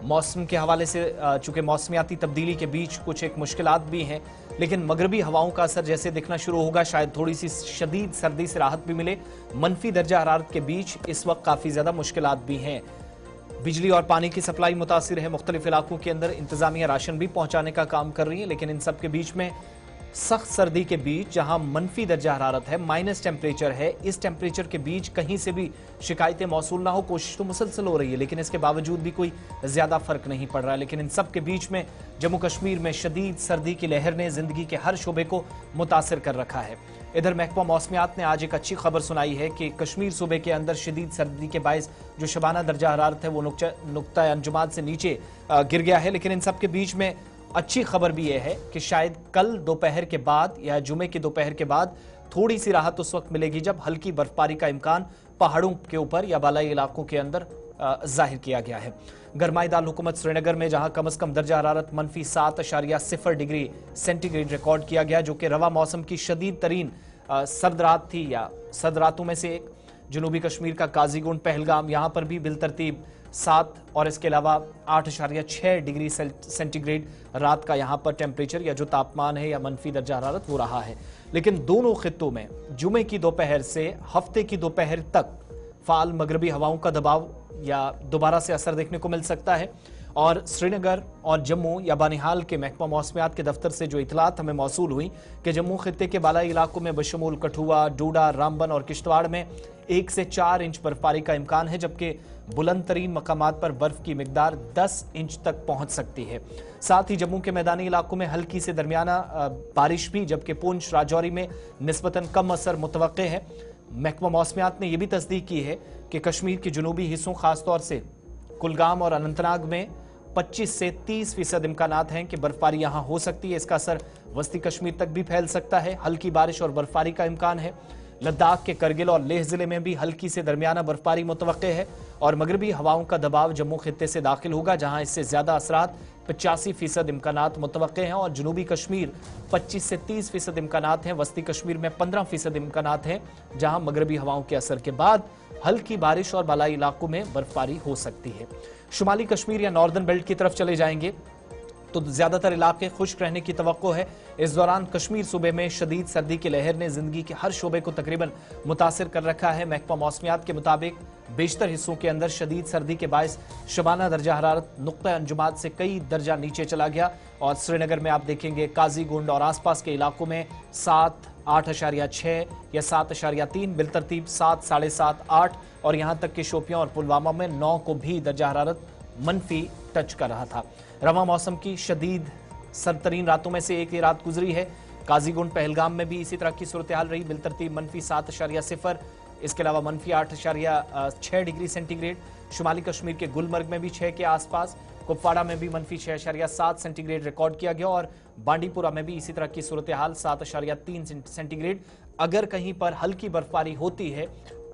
मौसम के हवाले से चूंकि मौसमियाती तब्दीली के बीच कुछ एक मुश्किलात भी हैं, लेकिन मगरबी हवाओं का असर जैसे दिखना शुरू होगा, शायद थोड़ी सी शदीद सर्दी से राहत भी मिले। मनफी दर्जा हरारत के बीच इस वक्त काफ़ी ज़्यादा मुश्किलात भी हैं। बिजली और पानी की सप्लाई मुतासिर है। मुख्तलिफ इलाकों के अंदर इंतजामिया राशन भी पहुंचाने का काम कर रही है, लेकिन इन सब के बीच में सख्त सर्दी के बीच जहां मनफी दर्जा हरारत है, माइनस टेम्परेचर है, इस टेम्परेचर के बीच कहीं से भी शिकायतें मौसूल ना हो, कोशिश तो मुसलसल हो रही है, लेकिन इसके बावजूद भी कोई ज्यादा फर्क नहीं पड़ रहा है। लेकिन इन सब के बीच में जम्मू कश्मीर में शदीद सर्दी की लहर ने जिंदगी के हर शोबे को मुतासर कर रखा है। इधर महकमा मौसमियात ने आज एक अच्छी खबर सुनाई है कि कश्मीर सूबे के अंदर शदीद सर्दी के बायस जो शबाना दर्जा हरारत है वो नुक्ता अंजुमात से नीचे गिर गया है। लेकिन इन सब के बीच में अच्छी खबर भी यह है कि शायद कल दोपहर के बाद या जुमे की दोपहर के बाद थोड़ी सी राहत उस वक्त मिलेगी जब हल्की बर्फबारी का इम्कान पहाड़ों के ऊपर या बालाई इलाकों के अंदर जाहिर किया गया है। गरमाई दार हुकूमत श्रीनगर में जहां कम अज कम दर्जा हरारत -7.0 डिग्री सेंटीग्रेड रिकॉर्ड किया गया, जो कि रवा मौसम की शदीद तरीन सर्द रात थी या सर्द रातों में से एक। जनूबी कश्मीर का काजीगुंड पहलगाम, यहां पर भी बिलतरतीब 7 और इसके अलावा 8.6 डिग्री सेंटीग्रेड रात का यहां पर टेम्परेचर या जो तापमान है या मनफी दर्जा हरारत वो रहा है। लेकिन दोनों खित्तों में जुमे की दोपहर से हफ्ते की दोपहर तक फाल मगरबी हवाओं का दबाव या दोबारा से असर देखने को मिल सकता है। और श्रीनगर और जम्मू या बानिहाल के महकमा मौसमियात के दफ्तर से जो इतलात हमें मौसूल हुई कि जम्मू खित्ते के बालाई इलाकों में बशमूल कठुआ, डोडा, रामबन और किश्तवाड़ में 1 से 4 इंच बर्फबारी का इम्कान है, जबकि बुलंद तरीन मकामात पर बर्फ की मिकदार 10 इंच तक पहुंच सकती है। साथ ही जम्मू के मैदानी इलाकों में हल्की से दरमियाना बारिश भी, जबकि पुंछ राजौरी में निस्बतन कम असर मुतवक्के है। महकमा मौसमियात ने यह भी तस्दीक की है कि कश्मीर के जनूबी हिस्सों खासतौर से कुलगाम और अनंतनाग में 25 से 30% इम्कानात हैं कि बर्फबारी यहां हो सकती है। इसका असर वस्ती कश्मीर तक भी फैल सकता है। हल्की बारिश और बर्फबारी का इम्कान है। लद्दाख के करगिल और लेह जिले में भी हल्की से दरमियाना बर्फबारी मुतवक्के है और मगरबी हवाओं का दबाव जम्मू खित्ते से दाखिल होगा, जहां इससे ज्यादा असरात 85% इम्कानात मुतवक्के हैं। और जनूबी कश्मीर 25 से 30% इम्कानात हैं। वस्ती कश्मीर में 15% इम्कानात हैं, जहां मगरबी हवाओं के असर के बाद हल्की बारिश और बालाई इलाकों में बर्फबारी हो सकती है। शुमाली कश्मीर या नॉर्दर्न बेल्ट की तरफ चले जाएंगे तो ज्यादातर इलाके खुश्क रहने की तवक्को है। इस दौरान कश्मीर सूबे में शदीद सर्दी की लहर ने जिंदगी के हर शोबे को तकरीबन मुतासिर कर रखा है। महकमा मौसमियात के मुताबिक बेशतर हिस्सों के अंदर शदीद सर्दी के बायस शबाना दर्जा हरारत नुक्ता अंजुमात से कई दर्जा नीचे चला गया और श्रीनगर में आप देखेंगे काजीगुंड और आसपास के इलाकों में 7, 8.6 या 7.3, बिलतरतीब 7, 7.5, 8 और यहां तक कि शोपियां और पुलवामा में 9 को भी दर्जा हरारत मनफी टच कर रहा था। रवा मौसम की शदीद सरतरीन रातों में से एक रात गुजरी है। काजीगुंड पहलगाम में भी इसी तरह की सूरत हाल रही, बिलतरतीब -7.0, इसके अलावा -8.6 डिग्री सेंटीग्रेड। शुमाली कश्मीर के गुलमर्ग में भी 6 के आसपास, कुपवाड़ा में भी -6.7 सेंटीग्रेड रिकॉर्ड किया गया और बांडीपुरा में भी इसी तरह की सूरत हाल 7.3 सेंटीग्रेड। अगर कहीं पर हल्की बर्फबारी होती है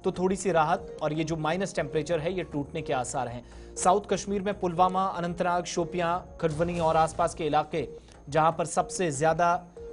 तो थोड़ी सी राहत और ये जो माइनस टेम्परेचर है ये टूटने के आसार हैं। साउथ कश्मीर में पुलवामा, अनंतनाग, शोपियां, खडवनी और आसपास के इलाके जहां पर सबसे ज्यादा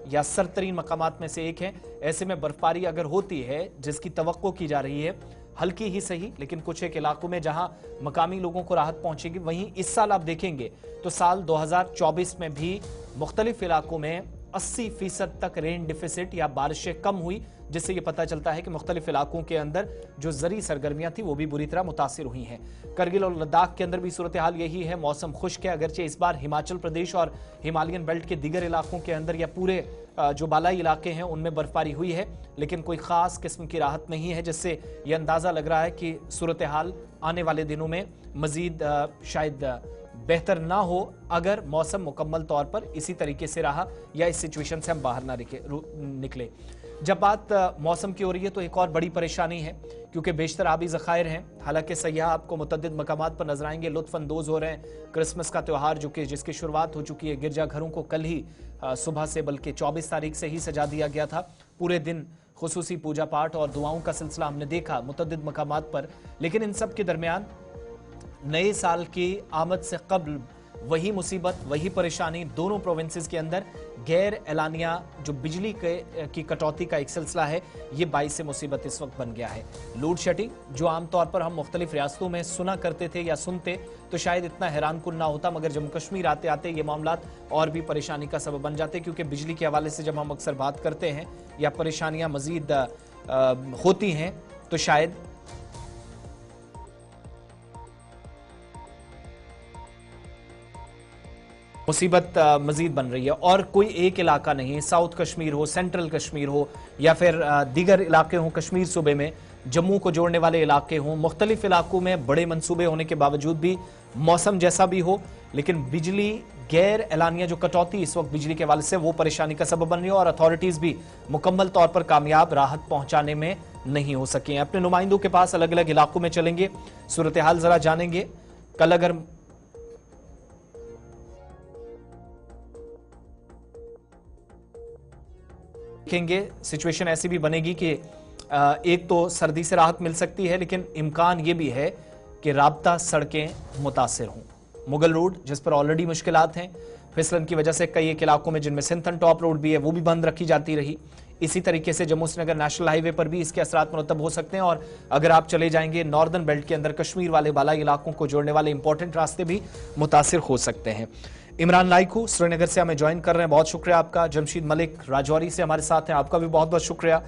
या सरतरीन मकामात में से एक है, ऐसे में बर्फबारी अगर होती है जिसकी तवक्को की जा रही है, हल्की ही सही लेकिन कुछ एक इलाकों में जहां मकामी लोगों को राहत पहुंचेगी। वहीं इस साल आप देखेंगे तो साल 2024 में भी मुख्तलिफ इलाकों में 80% तक रेन डिफिसिट या बारिशें कम हुई, जिससे यह पता चलता है कि मुख्तलिफ इलाकों के अंदर जो जरी सरगर्मियां थी वो भी बुरी तरह मुतासिर हुई हैं। करगिल और लद्दाख के अंदर भी सूरत हाल यही है। मौसम खुश्क है, अगरचे इस बार हिमाचल प्रदेश और हिमालयन बेल्ट के दीगर इलाकों के अंदर या पूरे जो बालाई इलाके हैं उनमें बर्फबारी हुई है, लेकिन कोई खास किस्म की राहत नहीं है, जिससे यह अंदाजा लग रहा है कि सूरत हाल आने वाले दिनों में मजीद शायद बेहतर ना हो अगर मौसम मुकम्मल तौर पर इसी तरीके से रहा या इस सिचुएशन से हम बाहर ना निकले। जब बात मौसम की हो रही है तो एक और बड़ी परेशानी है, क्योंकि बेशतर आबी ज़खायर हैं। हालांकि सयाह आपको मुतअद्दिद मकामात पर नजर आएंगे, लुत्फ़ अंदोज़ हो रहे हैं। क्रिसमस का त्यौहार जो कि जिसकी शुरुआत हो चुकी है, गिरजाघरों को कल ही सुबह से बल्कि 24 तारीख से ही सजा दिया गया था। पूरे दिन खुसूसी पूजा पाठ और दुआओं का सिलसिला हमने देखा मुतअद्दिद मकामात पर। लेकिन इन सब के दरमियान नए साल की आमद से कबल वही मुसीबत, वही परेशानी दोनों प्रोविंसेस के अंदर। गैर एलानिया जो बिजली की कटौती का एक सिलसिला है, ये बाईस मुसीबत इस वक्त बन गया है। लोड शेडिंग जो आमतौर पर हम मुख्तलिफ रियासतों में सुना करते थे या सुनते तो शायद इतना हैरान कुन ना होता, मगर जम्मू कश्मीर आते आते ये मामला और भी परेशानी का सबब बन जाते, क्योंकि बिजली के हवाले से जब हम अक्सर बात करते हैं या परेशानियां मजीद होती हैं तो शायद मुसीबत मजीद बन रही है। और कोई एक इलाका नहीं, साउथ कश्मीर हो, सेंट्रल कश्मीर हो या फिर दीगर इलाके हों कश्मीर सूबे में, जम्मू को जोड़ने वाले इलाके हों, मुख्तलिफ इलाकों में बड़े मंसूबे होने के बावजूद भी मौसम जैसा भी हो, लेकिन बिजली गैर एलानिया जो कटौती इस वक्त बिजली के हवाले से वो परेशानी का सबब बन रही है और अथॉरिटीज भी मुकम्मल तौर पर कामयाब राहत पहुंचाने में नहीं हो सकी हैं। अपने नुमाइंदों के पास अलग अलग इलाकों में चलेंगे, सूरत हाल जरा जानेंगे। कल अगर देखेंगे सिचुएशन ऐसी भी बनेगी कि एक तो सर्दी से राहत मिल सकती है, लेकिन इम्कान यह भी है कि राब्ता सड़कें मुतासिर हों। मुगल रोड जिस पर ऑलरेडी मुश्किलात हैं, फिसलन की वजह से कई एक इलाकों में जिनमें सिंथन टॉप रोड भी है वो भी बंद रखी जाती रही। इसी तरीके से जम्मू श्रीनगर नेशनल हाईवे पर भी इसके असरात मुरतब हो सकते हैं। और अगर आप चले जाएंगे नॉर्दर्न बेल्ट के अंदर कश्मीर वाले बालाई इलाकों को जोड़ने वाले इंपॉर्टेंट रास्ते भी मुतासिर हो सकते हैं। इमरान नाइकू श्रीनगर से हमें ज्वाइन कर रहे हैं, बहुत शुक्रिया आपका। जमशीद मलिक राजौरी से हमारे साथ हैं, आपका भी बहुत बहुत शुक्रिया।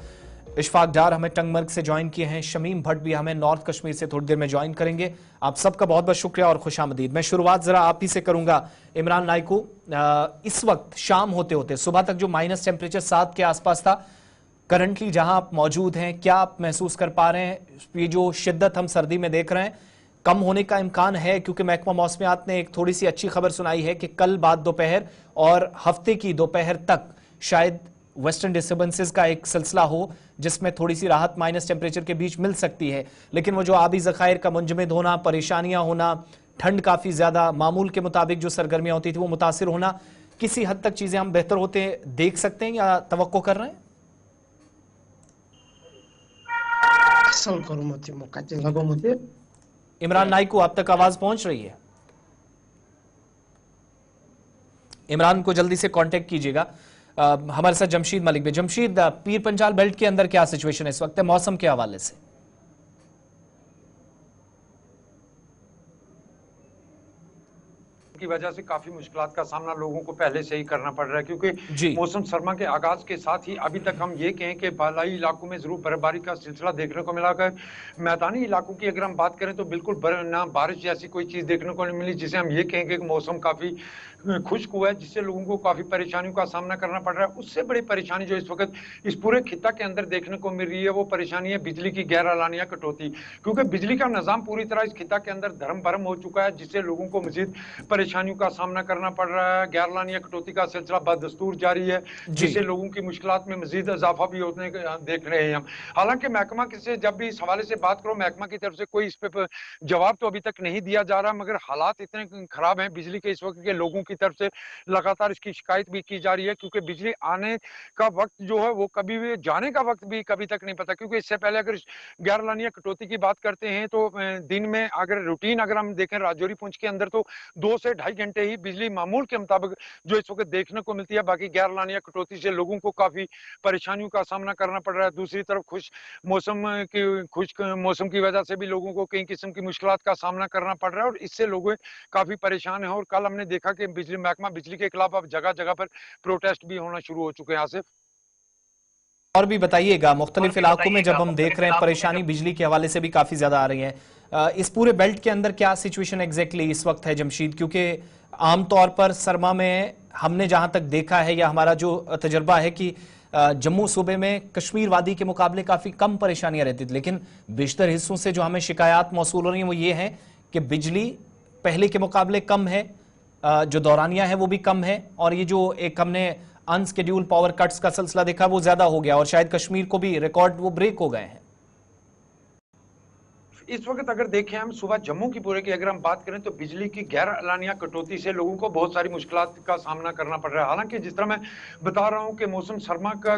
इशफाक डार हमें टंगमर्ग से ज्वाइन किए हैं, शमीम भट्ट भी हमें नॉर्थ कश्मीर से थोड़ी देर में ज्वाइन करेंगे। आप सबका बहुत बहुत शुक्रिया और खुशामदीद। मैं शुरुआत जरा आप ही से करूंगा। इमरान नाइकू, इस वक्त शाम होते होते सुबह तक जो माइनस टेम्परेचर 7 के आसपास था, करंटली जहां आप मौजूद हैं, क्या आप महसूस कर पा रहे हैं ये जो शिद्दत हम सर्दी में देख रहे हैं कम होने का इम्कान है? क्योंकि महकमा मौसमियात ने एक थोड़ी सी अच्छी खबर सुनाई है कि कल बाद दोपहर और हफ्ते की दोपहर तक शायद वेस्टर्न डिस्टर्बेंसेस का एक सिलसिला हो जिसमें थोड़ी सी राहत माइनस टेम्परेचर के बीच मिल सकती है, लेकिन वो जो आबी ज़खायर का मुंजमद होना, परेशानियां होना, ठंड काफ़ी ज़्यादा, मामूल के मुताबिक जो सरगर्मियां होती थी वो मुतासिर होना, किसी हद तक चीज़ें हम बेहतर होते देख सकते हैं या तवक्को कर रहे हैं? इमरान नाइकू, आप तक आवाज पहुंच रही है? इमरान को जल्दी से कांटेक्ट कीजिएगा। हमारे साथ जमशीद मलिक भी। जमशीद, पीर पंजाल बेल्ट के अंदर क्या सिचुएशन है इस वक्त है मौसम के हवाले से? की वजह से काफी मुश्किलात का सामना लोगों को पहले से ही करना पड़ रहा है, क्योंकि मौसम सरमा के आगाज के साथ ही अभी तक हम ये कहें कि बालाई इलाकों में जरूर बर्फबारी का सिलसिला देखने को मिला। कर मैदानी इलाकों की अगर हम बात करें तो बिल्कुल ना बारिश जैसी कोई चीज देखने को नहीं मिली जिसे हम ये कहेंगे कि मौसम काफी खुश्क हुआ है, जिससे लोगों को काफी परेशानियों का सामना करना पड़ रहा है। उससे बड़ी परेशानी जो इस वक्त इस पूरे खिता के अंदर देखने को मिल रही है वो परेशानी है बिजली की गैर एलानिया कटौती, क्योंकि बिजली का निजाम पूरी तरह इस खिता के अंदर धर्म भरम हो चुका है, जिससे लोगों को मजीद परेशानियों का सामना करना पड़ रहा है। गैर एलानिया कटौती का सिलसिला बदस्तूर जारी है, जिससे लोगों की मुश्किलात में मजीद इजाफा भी होने देख रहे हैं हम। हालांकि महकमा से जब भी इस हवाले से बात करो, महकमा की तरफ से कोई इस पे जवाब तो अभी तक नहीं दिया जा रहा, मगर हालात इतने खराब हैं बिजली के इस वक्त के लोगों की तरफ से लगातार इसकी शिकायत भी की जा रही है, क्योंकि बिजली आने का वक्त जो है वो कभी भी, जाने का वक्त भी कभी तक नहीं पता। क्योंकि इससे पहले अगर गैर एलानिया कटौती की बात करते हैं तो दिन में अगर रूटीन अगर हम देखें राजौरी पुंछ के अंदर तो 2 से 2.5 घंटे ही बिजली मामूल के मुताबिक जो इस वक्त देखने को मिलती है। बाकी गैर एलानिया कटौती से लोगों को काफी परेशानियों का सामना करना पड़ रहा है। दूसरी तरफ खुश मौसम की वजह से भी लोगों को कई किस्म की मुश्किलात का सामना करना पड़ रहा है और इससे लोग काफी परेशान हैं। और कल हमने देखा कि बिजली महकमा बिजली के खिलाफ अब जगह जगह पर प्रोटेस्ट भी होना शुरू हो चुके हैं। आसिफ, और भी बताइएगा, मुख्तलिफ इलाकों में जब हम देख रहे हैं परेशानी बिजली के हवाले से भी काफी ज्यादा आ रही है, इस पूरे बेल्ट के अंदर क्या सिचुएशन एग्जैक्टली इस वक्त है जमशीद? क्योंकि आमतौर पर सरमा में हमने जहां तक देखा है या हमारा जो तजर्बा है कि जम्मू सूबे में कश्मीर वादी के मुकाबले काफी कम परेशानियां रहती थी, लेकिन बेशतर हिस्सों से जो हमें शिकायत मौसूल हो रही है वो ये है कि बिजली पहले के मुकाबले कम है, जो दौरानिया है वो भी कम है, और ये जो एक हमने अनस्केड्यूल पावर कट्स का सिलसिला देखा वो ज्यादा हो गया और शायद कश्मीर को भी रिकॉर्ड वो ब्रेक हो गए हैं। इस वक्त अगर देखें हम सुबह जम्मू की पूरे की अगर हम बात करें तो बिजली की गैर एलानिया कटौती से लोगों को बहुत सारी मुश्किलात का सामना करना पड़ रहा है। हालांकि जिस तरह मैं बता रहा हूं कि मौसम सरमा का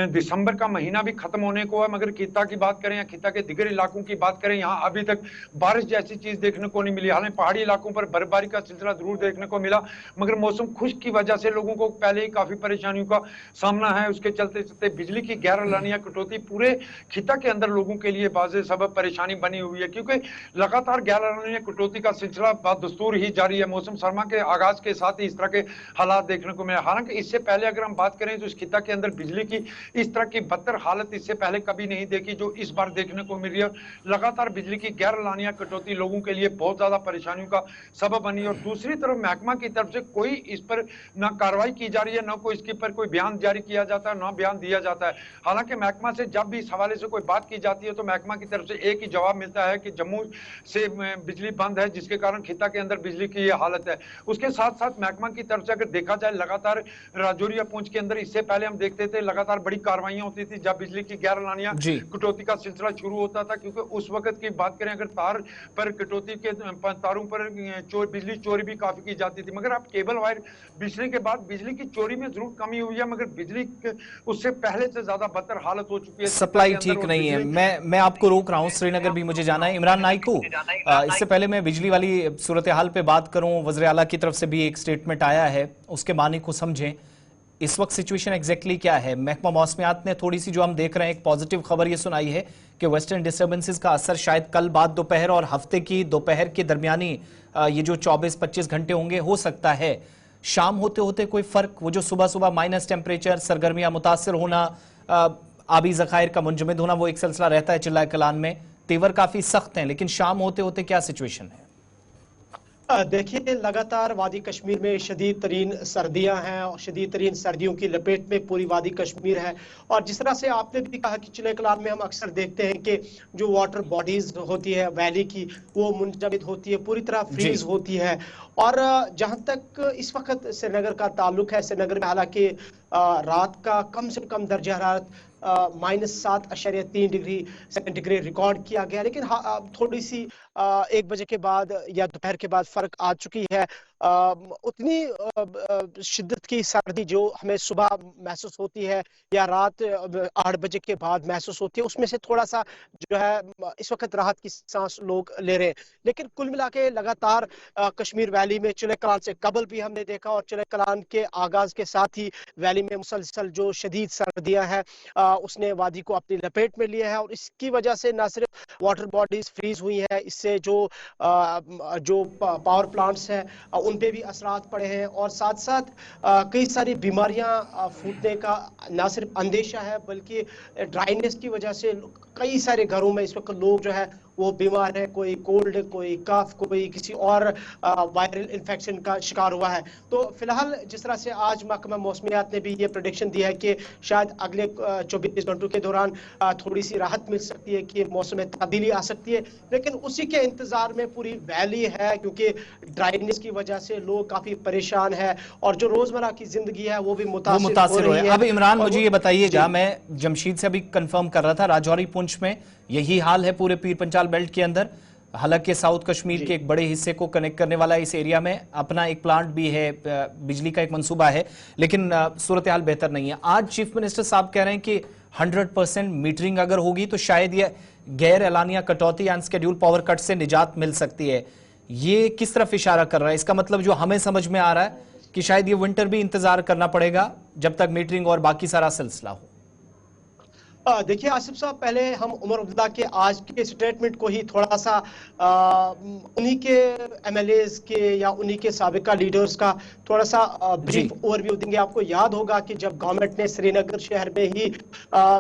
दिसंबर का महीना भी खत्म होने को है, मगर खित्ता की बात करें या खित्ता के दिगर इलाकों की बात करें, यहाँ अभी तक बारिश जैसी चीज देखने को नहीं मिली। हालांकि पहाड़ी इलाकों पर बर्फबारी का सिलसिला जरूर देखने को मिला, मगर मौसम खुश्क की वजह से लोगों को पहले ही काफी परेशानियों का सामना है। उसके चलते चलते बिजली की गैर एलानिया कटौती पूरे खित्ता के अंदर लोगों के लिए बाज़े सबब परेशानी बनी हुई है, क्योंकि लगातार गैर एलानिया कटौती का सिलसिला बदस्तूर ही जारी है। मौसम सरमा के आगाज के साथ ही इस तरह के हालात देखने को मिले। हालांकि इससे पहले अगर हम बात करें तो इस खित्ता के अंदर बिजली की इस तरह की बदतर हालत इससे पहले कभी नहीं देखी जो इस बार देखने को मिल रही है। लगातार बिजली की गैर एलानिया कटौती लोगों के लिए बहुत ज्यादा परेशानियों का सबब बनी है। और दूसरी तरफ महकमा की तरफ से कोई इस पर ना कार्रवाई की जा रही है, ना कोई इसके पर कोई बयान जारी किया जाता है, ना बयान दिया जाता है। हालांकि महकमा से जब भी इस हवाले से कोई बात की जाती है तो महकमा की तरफ से एक ही जवाब मिलता है कि जम्मू से बिजली बंद है, जिसके कारण खित्ता के अंदर बिजली की ये हालत है। उसके साथ साथ महकमा की तरफ से अगर देखा जाए लगातार राजौरी या पुंछ के अंदर इससे पहले हम देखते थे लगातार बड़ी कार्रवाइयां होती थी जब बिजली की गैर एलानिया कटौती का सिलसिला शुरू होता था, क्योंकि उस वक्त की बात करें अगर तार पर कटौती के तारों पर बिजली चोरी भी काफी की जाती थी। मगर अब केबल वायर बिछने के बाद बिजली की चोरी में जरूर कमी हुई है, मगर बिजली उससे पहले से ज्यादा बदतर हालत हो चुकी है। सप्लाई ठीक नहीं है। मैं आपको रोक रहा हूं, श्रीनगर भी मुझे जाना है। इमरान नाइकू, इससे पहले मैं बिजली वाली सूरत हाल पे बात करूं, वज़ीर आला की तरफ से भी एक स्टेटमेंट आया है, उसके मानी को समझें। इस वक्त सिचुएशन एग्जैक्टली क्या है? महकमा मौसमियात ने थोड़ी सी जो हम देख रहे हैं एक पॉजिटिव खबर ये सुनाई है कि वेस्टर्न डिस्टर्बेंसेस का असर शायद कल बाद दोपहर और हफ्ते की दोपहर के दरमियानी ये जो 24-25 घंटे होंगे हो सकता है शाम होते होते कोई फर्क, वो जो सुबह सुबह माइनस टेम्परेचर, सरगर्मियां मुतासर होना, आबी जखायर का मुंजमद होना, वो एक सिलसिला रहता है चिल्ला कलान में। तेवर काफी सख्त हैं, लेकिन शाम होते होते क्या सिचुएशन है? देखिए, लगातार वादी कश्मीर में शदीद तरीन सर्दियां हैं और शदीद तरीन सर्दियों की लपेट में पूरी वादी कश्मीर है। और जिस तरह से आपने भी कहा कि चिल्ला कलान में हम अक्सर देखते हैं कि जो वाटर बॉडीज होती है वैली की वो मुंजमद होती है, पूरी तरह फ्रीज होती है। और जहां तक इस वक्त श्रीनगर का ताल्लुक है, श्रीनगर में हालांकि रात का कम से कम दर्जा हरारत -7.3 डिग्री सेंटीग्रेड रिकॉर्ड किया गया, लेकिन थोड़ी सी 1 बजे के बाद या दोपहर के बाद फर्क आ चुकी है। उतनी शिद्दत की सर्दी जो हमें सुबह महसूस होती है या रात 8 बजे के बाद महसूस होती है, उसमें से थोड़ा सा जो है इस वक्त राहत की सांस लोग ले रहे हैं। लेकिन कुल मिला के लगातार कश्मीर वैली में चिल्ला कलान से कबल भी हमने देखा और चिल्ला कलान के आगाज के साथ ही वैली में मुसलसल जो शदीद सर्दियां हैं उसने वादी को अपनी लपेट में लिया है। और इसकी वजह से न सिर्फ वाटर बॉडीज फ्रीज हुई है, इससे जो पावर प्लांट्स हैं उन पे भी असरात पड़े हैं और साथ साथ कई सारी बीमारियां फूटने का ना सिर्फ अंदेशा है बल्कि ड्राइनेस की वजह से कई सारे घरों में इस वक्त लोग जो है वो बीमार है, कोई कोल्ड, कोई कफ, कोई किसी और वायरल इन्फेक्शन का शिकार हुआ है। तो फिलहाल जिस तरह से आज महकमा मौसमियात ने भी ये प्रेडिक्शन दिया है कि शायद अगले 24 घंटों के दौरान थोड़ी सी राहत मिल सकती है कि मौसम में तब्दीली आ सकती है, लेकिन उसी के इंतजार में पूरी वैली है क्योंकि ड्राइनेस की वजह से लोग काफी परेशान है और जो रोजमर्रा की जिंदगी है वो भी मुतासिर हो रही है। अब इमरान मुझे ये बताइएगा, मैं जमशीद से अभी कंफर्म कर रहा था, राजौरी पुंछ में यही हाल है पूरे पीर पंचाल बेल्ट के अंदर। हालांकि साउथ कश्मीर के एक बड़े हिस्से को कनेक्ट करने वाला इस एरिया में अपना एक प्लांट भी है, बिजली का एक मंसूबा है, लेकिन सूरत हाल बेहतर नहीं है। आज चीफ मिनिस्टर साहब कह रहे हैं कि 100% मीटरिंग अगर होगी तो शायद ये गैर एलानिया कटौती एंड शेड्यूल पावर कट से निजात मिल सकती है। ये किस तरफ इशारा कर रहा है? इसका मतलब जो हमें समझ में आ रहा है कि शायद ये विंटर भी इंतजार करना पड़ेगा जब तक मीटरिंग और बाकी सारा सिलसिला हो। देखिए आसिफ साहब, पहले हम उमर अब्दुल्ला के आज के स्टेटमेंट को ही थोड़ा सा उन्हीं के एमएलएज के या उन्हीं के साबिका लीडर्स का थोड़ा सा ब्रीफ ओवरव्यू देंगे। आपको याद होगा कि जब गवर्नमेंट ने श्रीनगर शहर में ही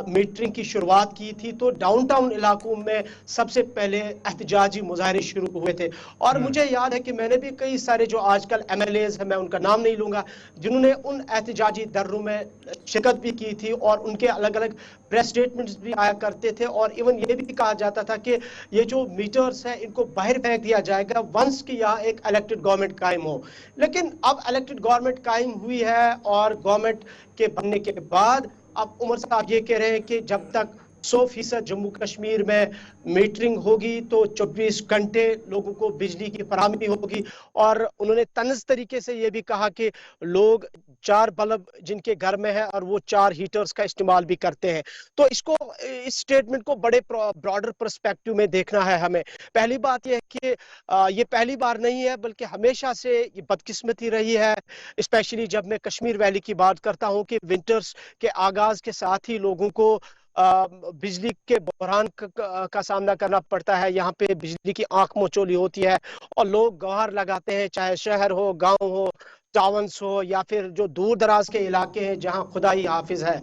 मीटरिंग की शुरुआत की थी तो डाउनटाउन इलाकों में सबसे पहले एहतजाजी मुजाहरे शुरू हुए थे। और मुझे याद है कि मैंने भी कई सारे जो आजकल एमएलएज हैं, मैं उनका नाम नहीं लूंगा, जिन्होंने उन एहतजाजी दर्रों में शिरकत भी की थी और उनके अलग अलग प्रेस स्टेटमेंट्स भी आया करते थे। और इवन ये भी कहा जाता था कि ये जो मीटर्स हैं इनको बाहर फेंक दिया जाएगा वंस कि यहाँ एक इलेक्टेड गवर्नमेंट कायम हो। लेकिन अब इलेक्टेड गवर्नमेंट कायम हुई है और गवर्नमेंट के बनने के बाद अब उमर साहब ये कह रहे हैं कि जब तक 100% जम्मू कश्मीर में मीटरिंग होगी तो 24 घंटे लोगों को बिजली की फराहमी होगी। और उन्होंने तंज तरीके से ये भी कहा कि लोग 4 बल्ब जिनके घर में है और वो 4 हीटर्स का इस्तेमाल भी करते हैं। तो इस स्टेटमेंट को बड़े ब्रॉडर पर्सपेक्टिव में देखना है हमें। पहली बात यह है कि ये पहली बार नहीं है, बल्कि हमेशा से ये बदकिस्मती रही है। स्पेशली जब मैं कश्मीर वैली की बात करता हूं कि विंटर्स के आगाज के साथ ही लोगों को बिजली के बहरान का सामना करना पड़ता है। यहाँ पे बिजली की आंख मचोली होती है और लोग गुहार लगाते हैं, चाहे शहर हो, गांव हो, टाउन्स हो या फिर जो दूर दराज के इलाके हैं जहां खुदा ही हाफिज है।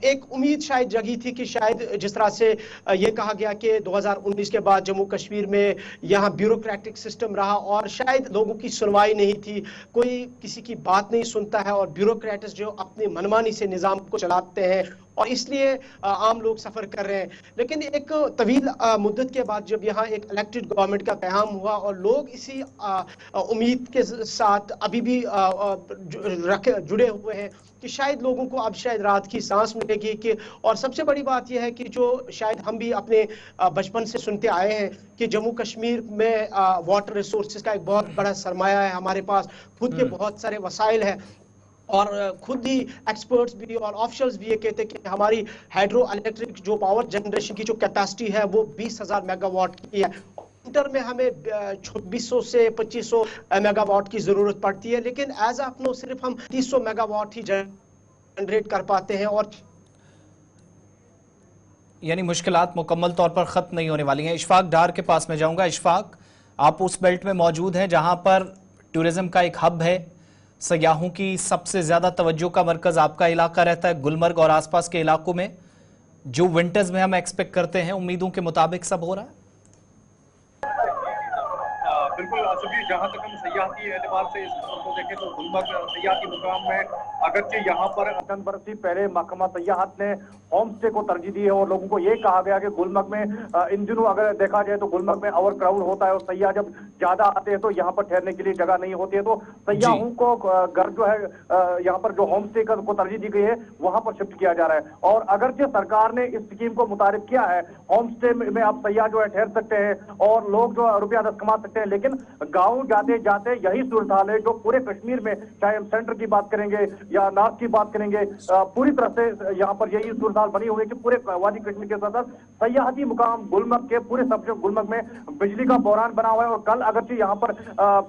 एक उम्मीद शायद जगी थी कि शायद जिस तरह से ये कहा गया कि 2019 के बाद जम्मू कश्मीर में यहाँ ब्यूरोक्रेटिक सिस्टम रहा और शायद लोगों की सुनवाई नहीं थी, कोई किसी की बात नहीं सुनता है और ब्यूरोक्रेट्स जो अपनी मनमानी से निज़ाम को चलाते हैं और इसलिए आम लोग सफर कर रहे हैं। लेकिन एक तवील मुद्दत के बाद जब यहाँ एक इलेक्टेड गवर्नमेंट का क़याम हुआ और लोग इसी उम्मीद के साथ अभी भी जुड़े हुए हैं कि शायद लोगों को अब शायद रात की सांस मिलेगी। कि और सबसे बड़ी बात यह है कि जो शायद हम भी अपने बचपन से सुनते आए हैं कि जम्मू कश्मीर में वाटर रिसोर्सेज का एक बहुत बड़ा सरमाया है, हमारे पास खुद के बहुत सारे वसाइल हैं और खुद ही एक्सपर्ट्स भी और ऑफिशियल्स भी ये कहते हैं कि हमारी हाइड्रो इलेक्ट्रिक जो पावर जनरेशन की जो कैपेसिटी है वो 20,000 मेगावाट की है। विंटर में हमें 2600 से 2500 मेगावाट की जरूरत पड़ती है, लेकिन एज ऑफ नो सिर्फ हम 300 मेगावाट ही जनरेट कर पाते हैं। और यानी मुश्किलात मुकम्मल तौर पर खत्म नहीं होने वाली हैं। इशफाक डार के पास में जाऊंगा। इशफाक, आप उस बेल्ट में मौजूद हैं जहां पर टूरिज्म का एक हब है, सयाहों की सबसे ज्यादा तवज्जो का मरकज आपका इलाका रहता है गुलमर्ग और आसपास के इलाकों में। जो विंटर्स में हम एक्सपेक्ट करते हैं उम्मीदों के मुताबिक सब हो रहा है? बिल्कुल आसिफ, जहाँ तक हम सयाहती एतबार से इस को देखें तो गुलमर्ग सयाहती मुकाम में अगरचे यहाँ पर चंद बरस ही पहले महकमा सयाहत ने होम स्टे को तरजीह दी है और लोगों को ये कहा गया कि गुलमर्ग में इन दिनों अगर देखा जाए तो गुलमर्ग में ओवर क्राउड होता है और सयाह जब ज्यादा आते हैं तो यहाँ पर ठहरने के लिए जगह नहीं होती है, तो सयाहों को घर जो है यहाँ पर जो होम स्टे को तरजीह दी गई है वहां पर शिफ्ट किया जा रहा है। और अगरचे सरकार ने इस स्कीम को मुतारिफ किया है, होम स्टे में आप सयाह जो है ठहर सकते हैं और लोग जो रुपया 10 कमा सकते हैं, लेकिन गांव जाते जाते यही सूरत हाल है जो पूरे कश्मीर में, चाहे हम सेंटर की बात करेंगे या नॉर्थ की बात करेंगे, पूरी तरह से यहाँ पर यही सूरत हाल बनी हुई है कि पूरे वादी कश्मीर के साथ सयाहती मुकाम गुलमर्ग के पूरे सब गुलमर्ग में बिजली का बहरान बना हुआ है। और कल अगरचे यहाँ पर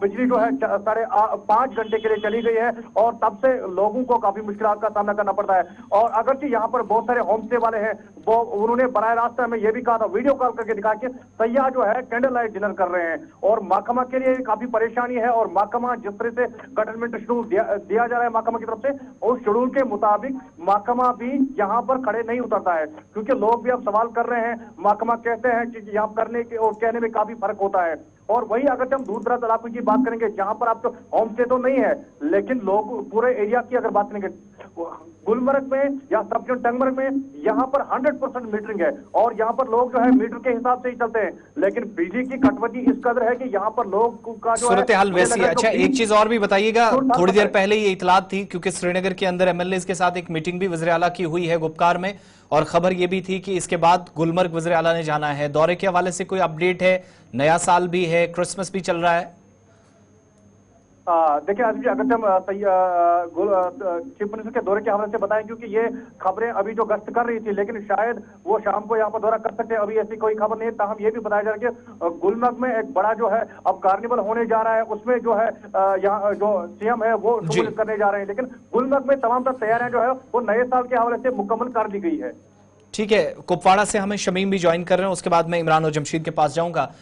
बिजली जो है 5.5 घंटे के लिए चली गई है और तब से लोगों को काफी मुश्किलात का सामना करना पड़ता है। और अगरचे यहाँ पर बहुत सारे होम स्टे वाले हैं, वो उन्होंने बराह रास्त हमें यह भी कहा था, वीडियो कॉल करके दिखा के सयाह जो है कैंडल लाइट डिनर कर रहे हैं और महकमा के लिए काफी परेशानी है। और महकमा जिस तरह से गवर्नमेंट शेड्यूल दिया जा रहा है महकमा की तरफ से, उस शेड्यूल के मुताबिक महकमा भी यहाँ पर खड़े नहीं उतरता है, क्योंकि लोग भी अब सवाल कर रहे हैं। महकमा कहते हैं कि यहाँ करने के और कहने में काफी फर्क होता है। और वही अगर हम दूर दराज इलाकों की बात करेंगे जहां पर आप तो होम स्टे तो नहीं है, लेकिन लोग पूरे एरिया की अगर बात करेंगे गुलमर्ग में या सब टंगमर्ग में, यहाँ पर 100% मीटरिंग है और यहाँ पर लोग जो है मीटर के हिसाब से ही चलते हैं, लेकिन बिजली की कटौती इस कदर है कि यहाँ पर लोग का जो सूरत हाल वैसी है। अच्छा, एक चीज और भी बताइएगा, थोड़ी देर पहले ये इतलात थी क्योंकि श्रीनगर के अंदर एमएलए के साथ एक मीटिंग भी वज़ीर आला की हुई है गुपकार में, और खबर ये भी थी कि इसके बाद गुलमर्ग वज़ीर आला ने जाना है। दौरे के हवाले से कोई अपडेट है? नया साल भी है, क्रिसमस भी चल रहा है। देखिए आज भी अगर हम चीफ मिनिस्टर के दौरे के हवाले से बताएं, क्योंकि ये खबरें अभी जो गश्त कर रही थी, लेकिन शायद वो शाम को यहाँ पर दौरा कर सकते हैं, अभी ऐसी कोई खबर नहीं है। ताहम ये भी बताया जा रहा है कि गुलमर्ग में एक बड़ा जो है अब कार्निवल होने जा रहा है, उसमें जो है यहाँ जो सीएम है वो सम्मिलित करने जा रहे हैं, लेकिन गुलमर्ग में तमाम तैयारियां जो है वो नए साल के हवाले से मुकम्मल कर ली गई है। ठीक है, कुपवाड़ा से हमें शमीम भी ज्वाइन कर रहे हैं, उसके बाद मैं इमरान और जमशीद के पास जाऊंगा।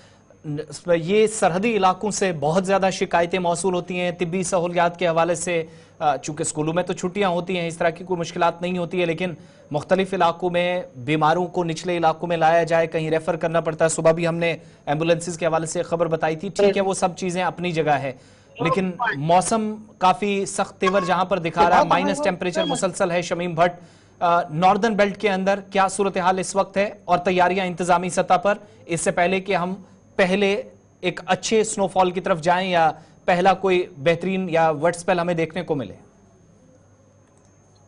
ये सरहदी इलाकों से बहुत ज़्यादा शिकायतें मौसूल होती हैं तिब्बी सहूलियात के हवाले से। चूँकि स्कूलों में तो छुट्टियां होती हैं, इस तरह की कोई मुश्किलात नहीं होती है, लेकिन मुख्तलिफ इलाकों में बीमारों को निचले इलाकों में लाया जाए, कहीं रेफर करना पड़ता है। सुबह भी हमने एम्बुलेंसेज के हवाले से खबर बताई थी। ठीक है, वो सब चीज़ें अपनी जगह है, लेकिन मौसम काफ़ी सख्त तेवर जहाँ पर दिखा रहा है, माइनस टेम्परेचर मुसलसल है। शमीम भट्ट, नॉर्दर्न बेल्ट के अंदर क्या सूरत हाल इस वक्त है और तैयारियां इंतजामी सतह पर, इससे पहले कि हम पहले एक अच्छे स्नोफॉल की तरफ जाएं या पहला कोई बेहतरीन या वर्ट स्पेल हमें देखने को मिले?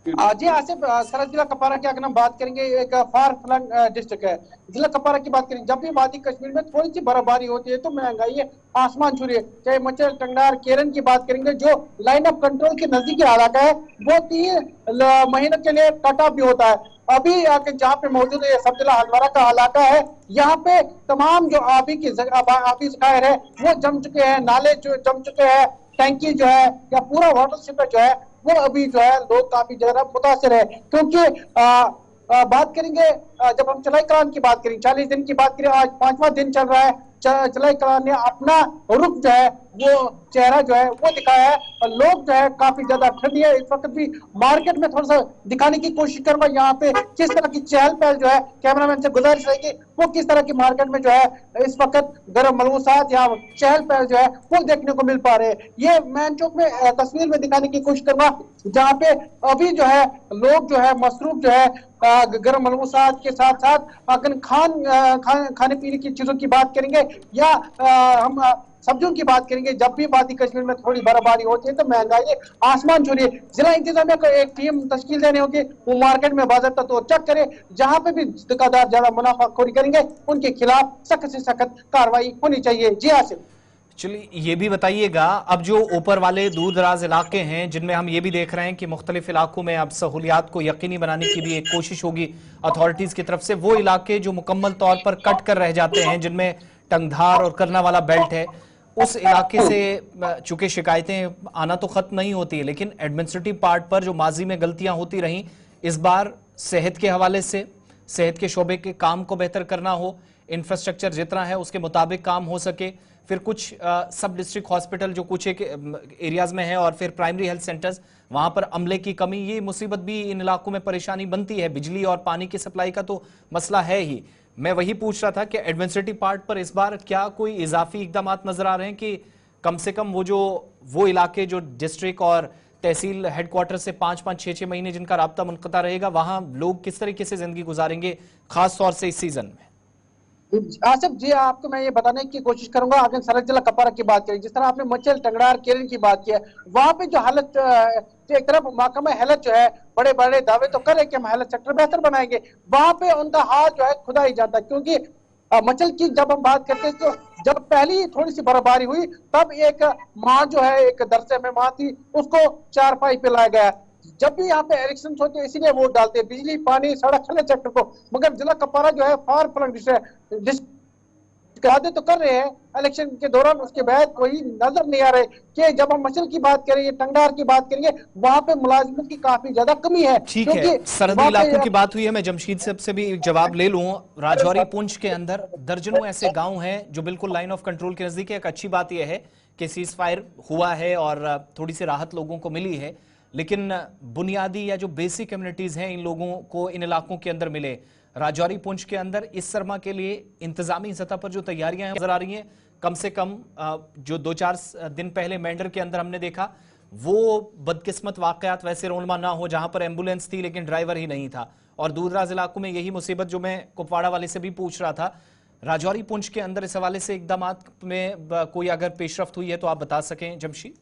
जी आसिफ, सरहद जिला कपवारा की अगर हम बात करेंगे, एक फार फ्लंग डिस्ट्रिक्ट है जिला कपवारा की बात करें। जब भी वादी कश्मीर में थोड़ी सी बर्फबारी होती है तो महंगाई है आसमान छू रही है। चाहे मचल, टंगडार, केरन की बात करेंगे, जो लाइन ऑफ कंट्रोल के नजदीकी इलाका है वो 3 महीनों के लिए कट ऑफ भी होता है। अभी जहाँ पे मौजूद है सब जिला हंदवाड़ा का इलाका है, यहाँ पे तमाम जो आबी जखायर है वो जम चुके हैं, नाले जो जम चुके हैं, टैंकी जो है या पूरा वाटर सिपर जो है वो अभी जो है लोग काफी ज्यादा मुतासिर है। क्योंकि बात करेंगे, जब हम चलाई कलान की बात करें, 40 दिन की बात करें, आज 5वां दिन चल रहा है। चलाई कलान ने अपना रुख जो है वो चेहरा जो है वो दिखाया है, और लोग जो है काफी ज्यादा ठंडी है। इस वक्त भी मार्केट में थोड़ा सा दिखाने की कोशिश करूंगा यहाँ पे किस तरह की चहल पहल जो है, कैमरामैन से गुजारिश रहेगी वो किस तरह की मार्केट में जो है इस वक्त गर्म मलबूसात या चहल पहल जो है वो देखने को मिल पा रहे हैं। ये मैन चौक में तस्वीर में दिखाने की कोशिश करूंगा, जहाँ पे अभी जो है लोग जो है मसरूफ जो है गर्म मलबूसात के साथ साथ अगर खाने पीने की चीजों की बात करेंगे या हम सब्जियों की बात करेंगे, जब भी वादी कश्मीर में थोड़ी बर्फबारी होती है तो महंगाई आसमान छू रही है। जिला इंतजामिया को एक टीम तश्कील देनी होगी, वो मार्केट में बाज़ाब्ता तो चेक करे, जहां पे भी दुकानदार ज्यादा मुनाफाखोरी करेंगे उनके खिलाफ सख्त से सख्त कार्रवाई होनी चाहिए। जी आसिफ। चलिए ये भी बताइएगा, अब जो ऊपर वाले दूर दराज इलाके हैं जिनमें हम ये भी देख रहे हैं कि मुख्तलिफ इलाकों में अब सहूलियात को यकीनी बनाने की भी एक कोशिश होगी अथॉरिटीज की तरफ से, वो इलाके जो मुकम्मल तौर पर कट कर रह जाते हैं जिनमें टंगधार और करना वाला बेल्ट है, उस इलाके से चूंकि शिकायतें आना तो खत्म नहीं होती है, लेकिन एडमिनिस्ट्रेटिव पार्ट पर जो माजी में गलतियां होती रहीं, इस बार सेहत के हवाले से, सेहत के शोबे के काम को बेहतर करना हो, इंफ्रास्ट्रक्चर जितना है उसके मुताबिक काम हो सके, फिर कुछ सब डिस्ट्रिक्ट हॉस्पिटल जो कुछ एक एरियाज में है और फिर प्राइमरी हेल्थ सेंटर्स, वहां पर अमले की कमी, ये मुसीबत भी इन इलाकों में परेशानी बनती है। बिजली और पानी की सप्लाई का तो मसला है ही। मैं वही पूछ रहा था कि एडमिनिस्ट्रेटिव पार्ट पर इस बार क्या कोई इजाफी इकदाम नजर आ रहे हैं कि कम से कम वो इलाके जो डिस्ट्रिक्ट और तहसील हेडक्वार्टर से 5-5, 6-6 महीने जिनका राब्ता मुनक़ता रहेगा, वहां लोग किस तरीके से जिंदगी गुजारेंगे, खास तौर से इस सीजन में? आसिफ जी, आपको मैं ये बताने की कोशिश करूंगा, अगर सरहद जिला कपवारा की बात करें, जिस तरह आपने मचल, टंगडार, केरन की बात की है, वहां पे जो हालत, एक तरफ महकमा हेल्थ जो है बड़े बड़े दावे तो करे कि हम हेल्थ सेक्टर बेहतर बनाएंगे, वहां पे उनका हाल जो है खुदा ही जाता है। क्योंकि मचल की जब हम बात करते हैं तो जब पहली थोड़ी सी बर्फबारी हुई तब एक माँ जो है, एक दरसे में माँ थी, उसको चारपाई पे लाया गया। जब भी यहाँ पे इलेक्शन होते हैं इसीलिए वोट डालते हैं, बिजली, पानी, सड़क, हेल्थ सेक्टर को। मगर जिला कपवारा जो है फार फ्लंग वादे तो कर रहे हैं इलेक्शन के दौरान, उसके बाद कोई नजर नहीं आ रहे कि जब हम मचल की बात करेंगे, टंगडार की बात करेंगे, वहां पे मुलाजिमत की काफी ज्यादा कमी है। ठीक है, सरहदी इलाकों की बात हुई है, मैं जमशीद साहब से भी जवाब ले लूं। राजौरी पुंछ के अंदर दर्जनों ऐसे गांव हैं जो बिल्कुल लाइन ऑफ कंट्रोल के नजदीक है। एक अच्छी बात यह है कि सीज फायर हुआ है और थोड़ी सी राहत लोगों को मिली है, लेकिन बुनियादी या जो बेसिक कम्युनिटीज हैं इन लोगों को इन इलाकों के अंदर मिले। राजौरी पुंछ के अंदर इस सरमा के लिए इंतजामी सतह पर जो तैयारियां नजर आ रही हैं, कम से कम जो 2-4 दिन पहले मेंढर के अंदर हमने देखा, वो बदकिस्मत वाकयात वैसे रोनमा ना हो जहां पर एम्बुलेंस थी लेकिन ड्राइवर ही नहीं था। और दूरदराज इलाकों में यही मुसीबत जो मैं कुपवाड़ा वाले से भी पूछ रहा था। राजौरी पुंछ के अंदर इस हवाले से इकदाम में कोई अगर पेशरफ्त हुई है तो आप बता सकें जमशीद?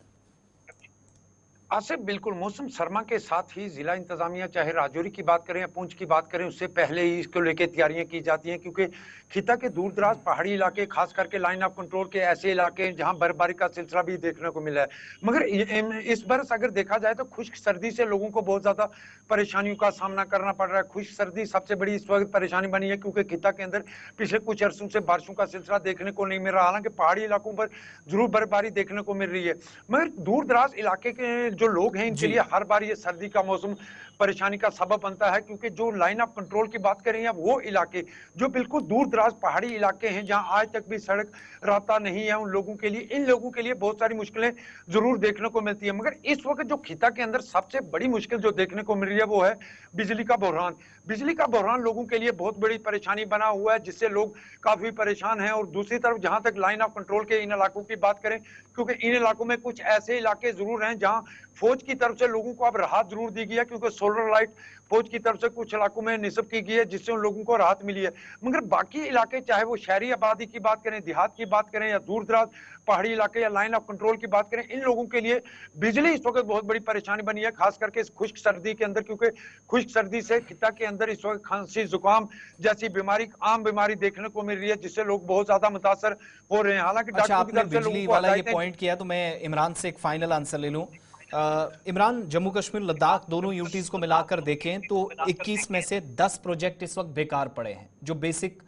आसिफ, बिल्कुल मौसम सरमा के साथ ही जिला इंतजामिया चाहे राजौरी की बात करें या पुंछ की बात करें, उससे पहले ही इसको लेकर तैयारियां की जाती हैं, क्योंकि खिता के दूर दराज पहाड़ी इलाके, खास करके लाइन ऑफ कंट्रोल के ऐसे इलाके हैं जहां बर्फबारी का सिलसिला भी देखने को मिला है। मगर इस बरस अगर देखा जाए तो खुश्क सर्दी से लोगों को बहुत ज्यादा परेशानियों का सामना करना पड़ रहा है। खुश्क सर्दी सबसे बड़ी इस वक्त परेशानी बनी है, क्योंकि खिता के अंदर पिछले कुछ अरसों से बारिशों का सिलसिला देखने को नहीं मिल रहा। हालांकि पहाड़ी इलाकों पर जरूर बर्फबारी देखने को मिल रही है, मगर दूर दराज इलाके के जो लोग हैं इनके लिए हर बार ये सर्दी का मौसम परेशानी का सबब बनता है। क्योंकि जो लाइन ऑफ कंट्रोल की बात करें या वो इलाके जो बिल्कुल दूर दराज पहाड़ी इलाके हैं जहां आज तक भी सड़क रास्ता नहीं है, उन लोगों के लिए, इन लोगों के लिए बहुत सारी मुश्किलें जरूर देखने को मिलती है। मगर इस वक्त जो खिता के अंदर सबसे बड़ी मुश्किल जो देखने को मिल रही है वो है बिजली का बहरान। बिजली का बहरान लोगों के लिए बहुत बड़ी परेशानी बना हुआ है, जिससे लोग काफी परेशान हैं। और दूसरी तरफ जहां तक लाइन ऑफ कंट्रोल के इन इलाकों की बात करें, क्योंकि इन इलाकों में कुछ ऐसे इलाके जरूर हैं जहां फौज की तरफ से लोगों को अब राहत जरूर दी गई है, क्योंकि सोलर लाइट फौज की तरफ से कुछ इलाकों में निस्ब की गई है, जिससे उन लोगों को राहत मिली है। मगर बाकी इलाके, चाहे वो शहरी आबादी की बात करें, देहात की बात करें, या दूर दराज पहाड़ी इलाके या लाइन ऑफ कंट्रोल की बात करें, इन लोगों के लिए बिजली इस वक्त बहुत बड़ी परेशानी बनी है, खास करके इस खुश्क सर्दी के अंदर, क्योंकि खुश्क सर्दी से खिता के अंदर इस वक्त खांसी जुकाम जैसी बीमारी, आम बीमारी देखने को मिल रही है, जिससे लोग बहुत ज्यादा मुतासर हो रहे हैं। हालांकि अच्छा, डॉक्टर की आपने तरफ से लोगों बिजली को वाला ये हदायतें पॉइंट किया तो मैं इमरान से एक फाइनल आंसर ले लूं। इमरान, जम्मू कश्मीर लद्दाख दोनों यूटीज को मिलाकर देखें तो 21 में से 10 प्रोजेक्ट इस वक्त बेकार पड़े हैं, जो बेसिक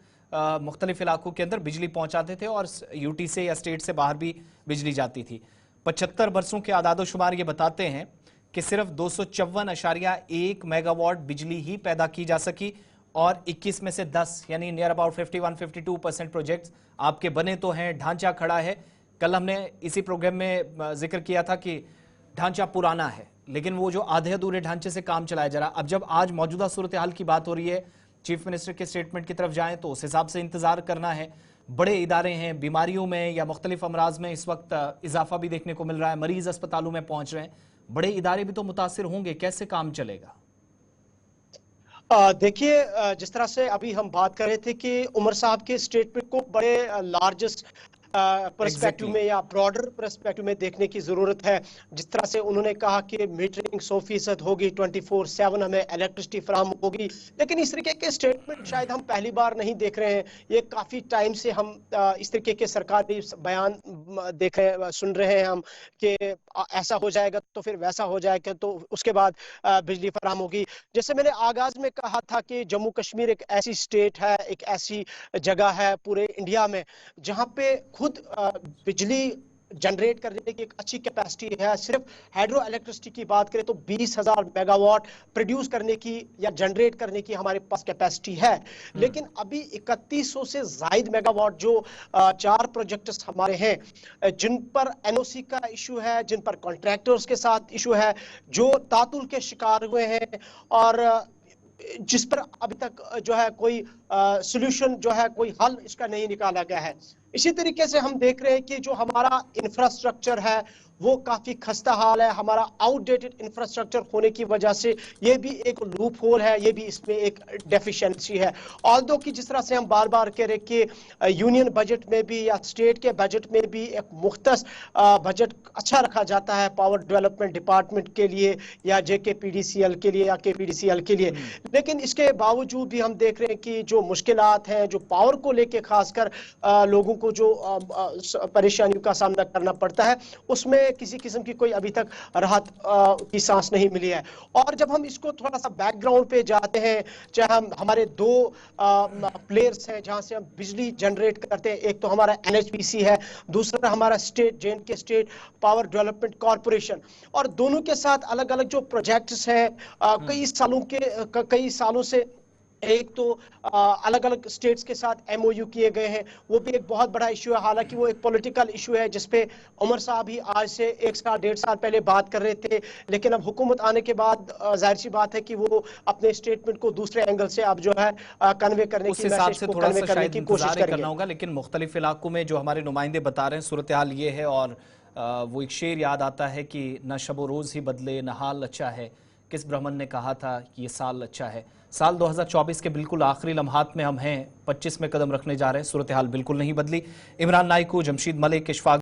मुख्तलिफ इलाकों के अंदर बिजली पहुंचाते थे और यूटी से या स्टेट से बाहर भी बिजली जाती थी। 75 बरसों के आदादोशुमार ये बताते हैं कि सिर्फ 254.1 मेगावाट बिजली ही पैदा की जा सकी और 21 में से 10 यानी नियर अबाउट 51-52% प्रोजेक्ट्स आपके बने तो हैं, ढांचा खड़ा है। कल हमने इसी प्रोग्राम में जिक्र किया था कि ढांचा पुराना है, लेकिन वो जो आधे अधूरे ढांचे से काम चलाया जा रहा। अब जब आज मौजूदा सूरत हाल की बात हो रही है, चीफ मिनिस्टर के स्टेटमेंट की तरफ जाएं तो उस हिसाब से इंतजार करना है। बड़े इदारे हैं, बीमारियों में या मुख्तलिफ अमराज में इस वक्त इजाफा भी देखने को मिल रहा है, मरीज अस्पतालों में पहुंच रहे हैं, बड़े इदारे भी तो मुतासिर होंगे, कैसे काम चलेगा? देखिए, जिस तरह से अभी हम बात कर रहे थे कि उमर साहब के स्टेटमेंट को बड़े लार्जेस्ट पर्सपेक्टिव में या ब्रॉडर पर्सपेक्टिव में देखने की जरूरत है। जिस तरह से उन्होंने कहा कि मीटरिंग 100% होगी, 24/7 हमें इलेक्ट्रिसिटी फराहम होगी, लेकिन इस तरीके के स्टेटमेंट शायद हम पहली बार नहीं देख रहे हैं। ये काफी टाइम से हम इस तरीके के सरकारी बयान देख रहे हैं, सुन रहे हैं हम कि ऐसा हो जाएगा तो फिर वैसा हो जाएगा तो उसके बाद बिजली फराहम होगी। जैसे मैंने आगाज में कहा था कि जम्मू कश्मीर एक ऐसी स्टेट है, एक ऐसी जगह है पूरे इंडिया में जहां पे खुद बिजली जनरेट करने की एक अच्छी कैपेसिटी है। सिर्फ हाइड्रो इलेक्ट्रिसिटी की बात करें तो 20,000 मेगावाट प्रोड्यूस करने की या जनरेट करने की हमारे पास कैपेसिटी है, लेकिन अभी 3100 से ज्यादा मेगावाट जो 4 प्रोजेक्ट्स हमारे हैं जिन पर एनओसी का इशू है, जिन पर कॉन्ट्रैक्टर्स के साथ इशू है, जो तातुल के शिकार हुए हैं और जिस पर अभी तक जो है कोई सॉल्यूशन जो है, कोई हल इसका नहीं निकाला गया है। इसी तरीके से हम देख रहे हैं कि जो हमारा इंफ्रास्ट्रक्चर है वो काफी खस्ता हाल है। हमारा आउटडेटेड इंफ्रास्ट्रक्चर होने की वजह से ये भी एक लूप होल है, ये भी इसमें एक डेफिशिएंसी है। ऑल्दो कि जिस तरह से हम बार बार कह रहे कि यूनियन बजट में भी या स्टेट के बजट में भी एक मुख्तस बजट अच्छा रखा जाता है पावर डेवलपमेंट डिपार्टमेंट के लिए या JKPDCL के लिए या KPDCL के लिए, लेकिन इसके बावजूद भी हम देख रहे हैं कि जो मुश्किलात हैं, जो पावर को लेके खासकर लोगों को जो परेशानियों का सामना करना पड़ता है, उसमें किसी किस्म की कोई अभी तक राहत की सांस नहीं मिली है। और जब हम इसको थोड़ा सा बैकग्राउंड पे जाते हैं, चाहे हम हमारे 2 प्लेयर्स हैं जहां से हम बिजली जनरेट करते हैं, एक तो हमारा NHPC है, दूसरा हमारा state JNK state power development corporation, और दोनों के साथ अलग अलग जो प्रोजेक्ट्स हैं कई सालों से एक तो अलग अलग स्टेट्स के साथ MOU किए गए हैं, वो भी एक बहुत बड़ा इशू है। हालांकि वो एक पॉलिटिकल इशू है जिसपे उमर साहब ही आज से 1 साल 1.5 साल पहले बात कर रहे थे, लेकिन अब हुकूमत आने के बाद जाहिर सी बात है कि वो अपने स्टेटमेंट को दूसरे एंगल से अब जो है कन्वे करने की मैसेज को कन्वे करने की कोशिश करेंगे। होगा, लेकिन मुख्तलिफ इलाकों में जो हमारे नुमाइंदे बता रहे हैं सूरत हाल ये है, और वो एक शेर याद आता है कि न शब रोज ही बदले न हाल अच्छा है, किस ब्राह्मण ने कहा था कि ये साल अच्छा है। साल 2024 के बिल्कुल आखिरी लम्हात में हम हैं, 25 में कदम रखने जा रहे हैं, सूरत हाल बिल्कुल नहीं बदली। इमरान नाइकू, जमशीद मलिक, इशफाक